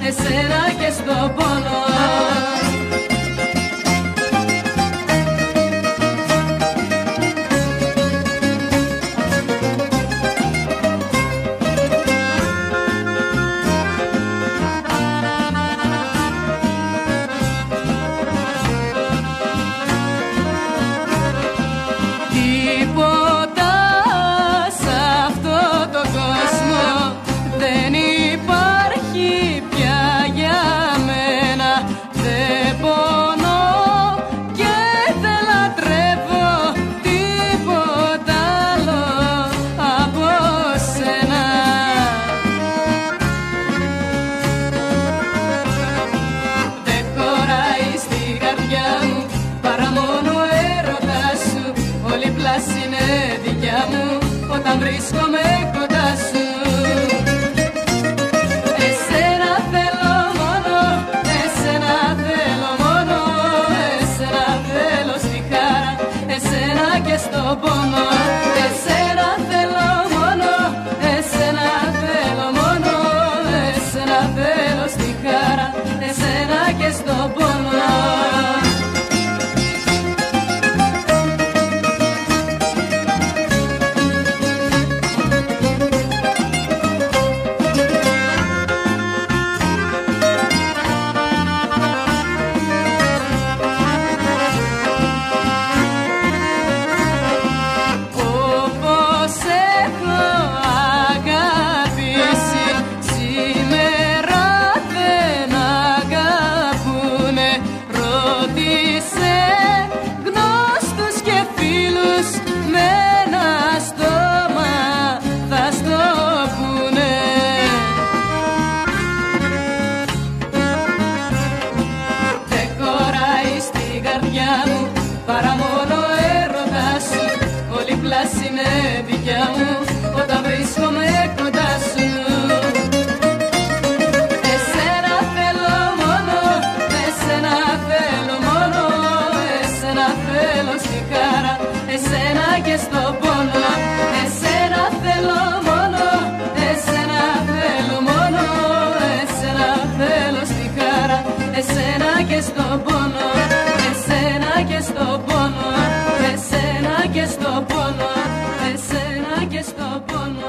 Εσένα και στο πόνο. Τίποτα σ' αυτό το κόσμο δεν υπάρχει πια για μένα. Δεν πονώ και δεν λατρεύω τίποτα άλλο από σένα. Δεν χωράει στην καρδιά μου παρά μόνο ο έρωτας σου. Όλη η πλάση είναι δικιά μου όταν βρίσκομαι κοντά σου. Εσένα θέλω μόνο, εσένα θέλω μόνο, εσένα θέλω στη χαρά, εσένα και στο πόνο. Εσένα θέλω μόνο, εσένα θέλω μόνο, εσένα θέλω στη χαρά, εσένα και στο πόνο. Παρά μόνο έρωτας σου, όλη η πλάση είναι δικιά μου όταν βρίσκομαι κοντά σου. Εσένα θέλω μόνο, εσένα θέλω μόνο, εσένα θέλω στη χαρά, εσένα και στο πόνο. Εσένα θέλω μόνο, εσένα θέλω μόνο, εσένα θέλω στη χαρά, εσένα και στο πόνο. Εσένα και στο πόνο, εσένα και στο πόνο, εσένα και στο πόνο.